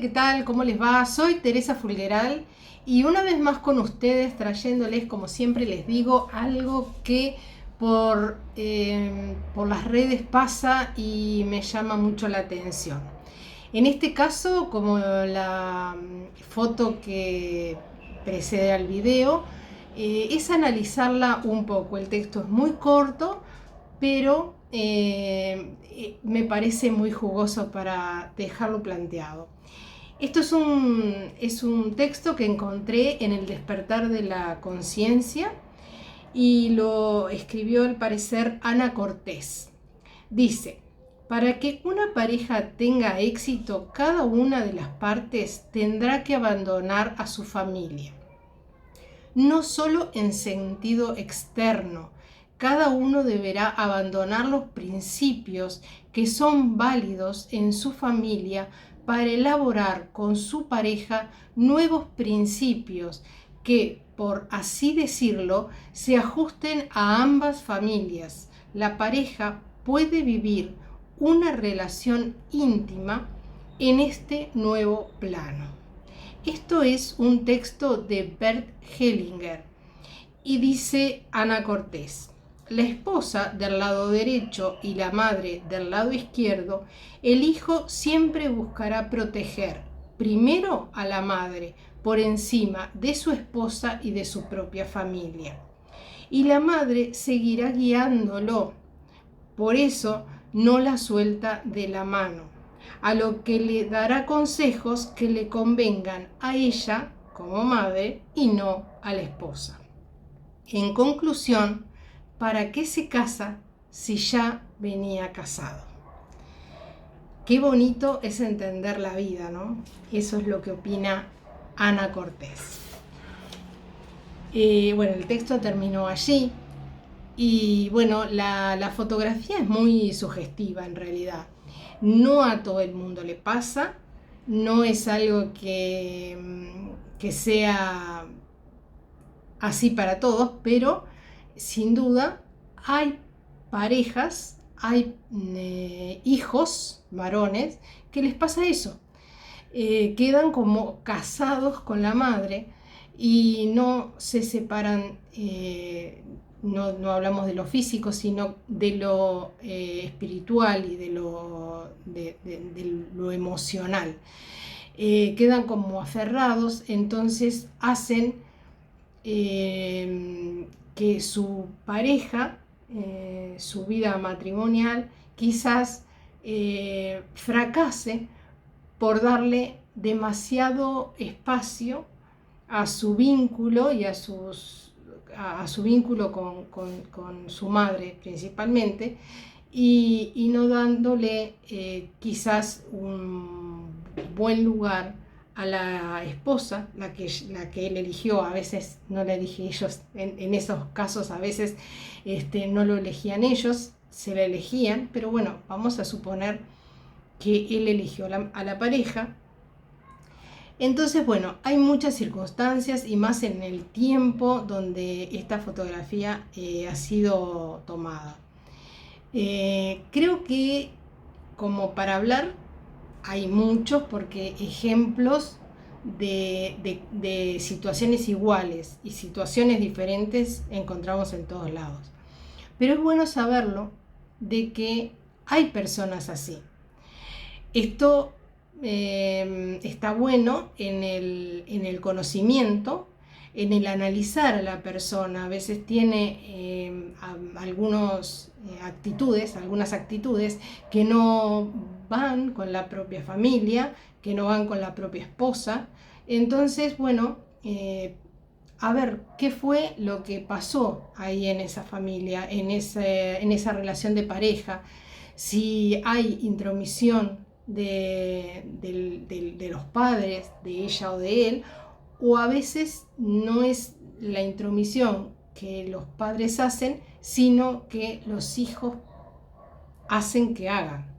¿qué tal? ¿Cómo les va? Soy Teresa Fulgueral y una vez más con ustedes trayéndoles, como siempre les digo, algo que por las redes pasa y me llama mucho la atención. En este caso, como la foto que precede al video, es analizarla un poco. El texto es muy corto, pero me parece muy jugoso para dejarlo planteado. Esto es un texto que encontré en El despertar de la conciencia y lo escribió al parecer Ana Cortés. Dice: para que una pareja tenga éxito, cada una de las partes tendrá que abandonar a su familia. No solo en sentido externo, cada uno deberá abandonar los principios que son válidos en su familia para elaborar con su pareja nuevos principios que, por así decirlo, se ajusten a ambas familias. La pareja puede vivir una relación íntima en este nuevo plano. Esto es un texto de Bert Hellinger y dice Ana Cortés: la esposa del lado derecho y la madre del lado izquierdo, el hijo siempre buscará proteger primero a la madre por encima de su esposa y de su propia familia. Y la madre seguirá guiándolo, por eso no la suelta de la mano, a lo que le dará consejos que le convengan a ella como madre y no a la esposa. En conclusión, ¿para qué se casa si ya venía casado? Qué bonito es entender la vida, ¿no? Eso es lo que opina Ana Cortés. Bueno, el texto terminó allí y bueno, la fotografía es muy sugestiva en realidad. No a todo el mundo le pasa, no es algo que sea así para todos, pero sin duda hay parejas, hay hijos varones que les pasa eso. Quedan como casados con la madre y no se separan, no hablamos de lo físico, sino de lo espiritual y de lo emocional. Quedan como aferrados, entonces hacen que su pareja, su vida matrimonial, quizás fracase por darle demasiado espacio a su vínculo y a su vínculo con su madre principalmente, y no dándole quizás un buen lugar a la esposa, la que él eligió. A veces no la elegí ellos, en esos casos a veces no lo elegían ellos, se la elegían, pero bueno, vamos a suponer que él eligió a la pareja. Entonces, bueno, hay muchas circunstancias y más en el tiempo donde esta fotografía ha sido tomada. Creo que como para hablar hay muchos, porque ejemplos de situaciones iguales y situaciones diferentes encontramos en todos lados. Pero es bueno saberlo, de que hay personas así. Esto está bueno en el conocimiento, en el analizar a la persona. A veces tiene algunas actitudes que no van con la propia familia, que no van con la propia esposa. Entonces, bueno, a ver qué fue lo que pasó ahí en esa familia, en esa relación de pareja, si hay intromisión de los padres, de ella o de él, o a veces no es la intromisión que los padres hacen, sino que los hijos hacen que hagan.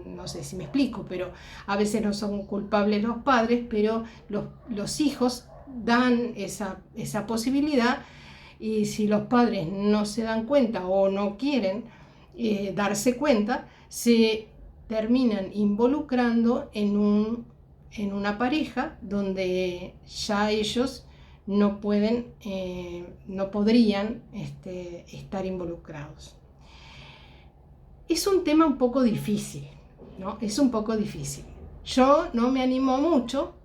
No sé si me explico, pero a veces no son culpables los padres, pero los hijos dan esa posibilidad, y si los padres no se dan cuenta o no quieren darse cuenta, se terminan involucrando en en una pareja donde ya ellos no pueden, no podrían estar involucrados. Es un tema un poco difícil, ¿no? Es un poco difícil. Yo no me animo mucho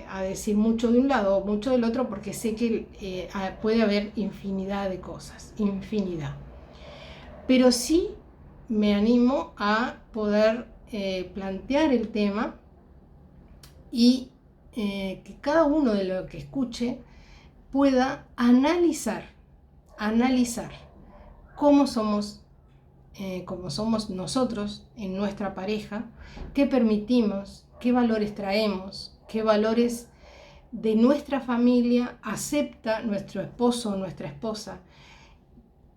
a decir mucho de un lado o mucho del otro, porque sé que puede haber infinidad de cosas, infinidad. Pero sí me animo a poder plantear el tema y que cada uno de lo que escuche pueda analizar cómo somos nosotros en nuestra pareja, qué permitimos, qué valores traemos, qué valores de nuestra familia acepta nuestro esposo o nuestra esposa,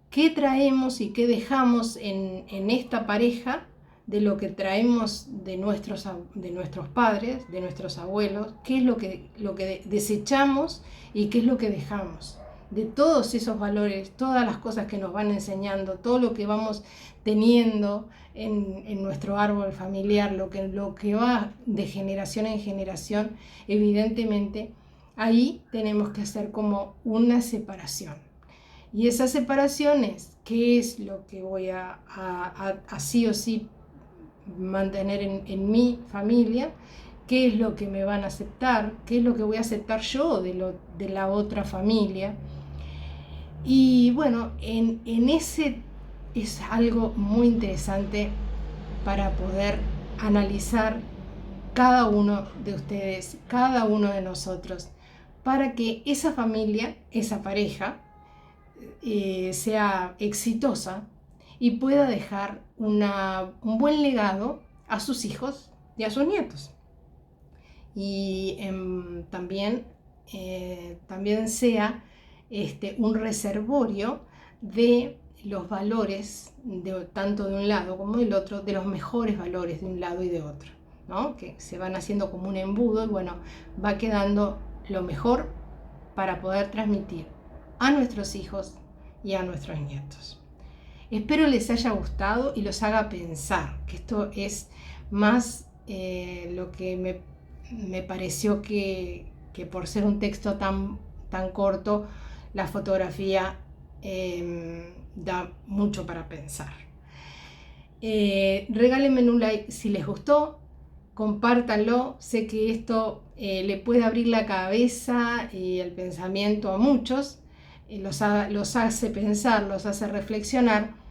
qué traemos y qué dejamos en esta pareja de lo que traemos de nuestros padres, de nuestros abuelos, qué es lo que desechamos y qué es lo que dejamos. De todos esos valores, todas las cosas que nos van enseñando, todo lo que vamos teniendo en nuestro árbol familiar, lo que va de generación en generación, evidentemente, ahí tenemos que hacer como una separación. Y esa separación es, ¿qué es lo que voy a sí o sí mantener en mi familia? ¿Qué es lo que me van a aceptar? ¿Qué es lo que voy a aceptar yo de la otra familia? Y bueno, en ese es algo muy interesante para poder analizar cada uno de ustedes, cada uno de nosotros, para que esa familia, esa pareja, sea exitosa y pueda dejar un buen legado a sus hijos y a sus nietos. Y también sea un reservorio de los valores, tanto de un lado como del otro, de los mejores valores de un lado y de otro, ¿no? Que se van haciendo como un embudo y bueno, va quedando lo mejor para poder transmitir a nuestros hijos y a nuestros nietos. Espero les haya gustado y los haga pensar, que esto es más lo que me pareció que por ser un texto tan corto, la fotografía da mucho para pensar. Regálenme un like si les gustó, compártanlo, sé que esto le puede abrir la cabeza y el pensamiento a muchos, los hace pensar, los hace reflexionar.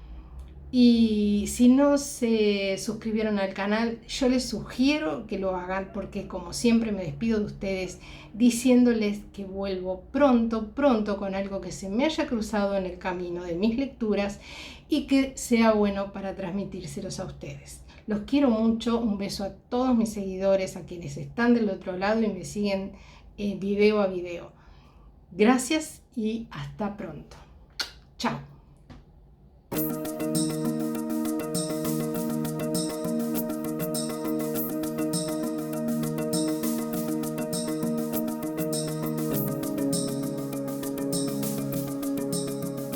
Y si no se suscribieron al canal, yo les sugiero que lo hagan, porque como siempre me despido de ustedes diciéndoles que vuelvo pronto con algo que se me haya cruzado en el camino de mis lecturas y que sea bueno para transmitírselos a ustedes. Los quiero mucho, un beso a todos mis seguidores, a quienes están del otro lado y me siguen video a video. Gracias y hasta pronto. Chao.